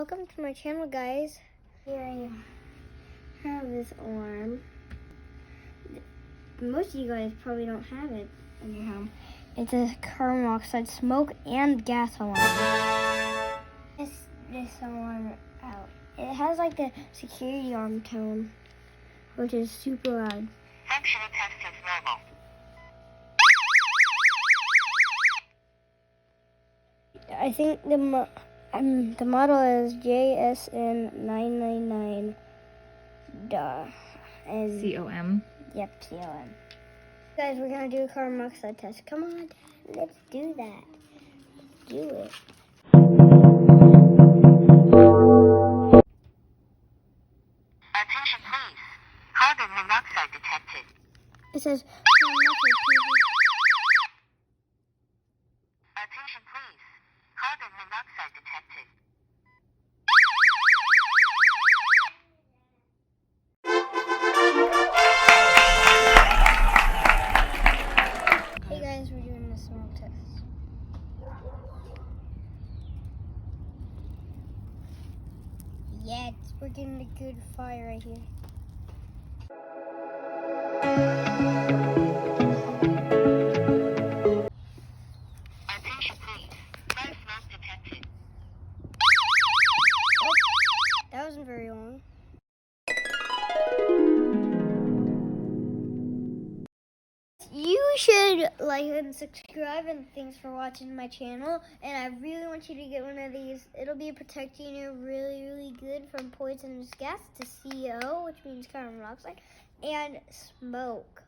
welcome to my channel, guys. Here I have this alarm. Most of you guys probably don't have it in your home. It's a carbon monoxide smoke and gas alarm. This alarm out. It has like the security alarm tone, which is super loud. Functional test is normal. I think the model is JSN999. COM. Yep, COM. Guys, we're gonna do a carbon monoxide test. Come on, let's do that. Do it. Attention please. Carbon monoxide detected. It says carbon monoxide. Attention please. Carbon monoxide detected. Hey guys, we're doing a smoke test. Yeah, we're getting a good fire right here. Attention please. Fire smoke detected. Oh, that wasn't very long. You should like and subscribe, and thanks for watching my channel. And I really want you to get one of these. It'll be protecting you really, really good from poisonous gas to CO, which means carbon monoxide, and smoke.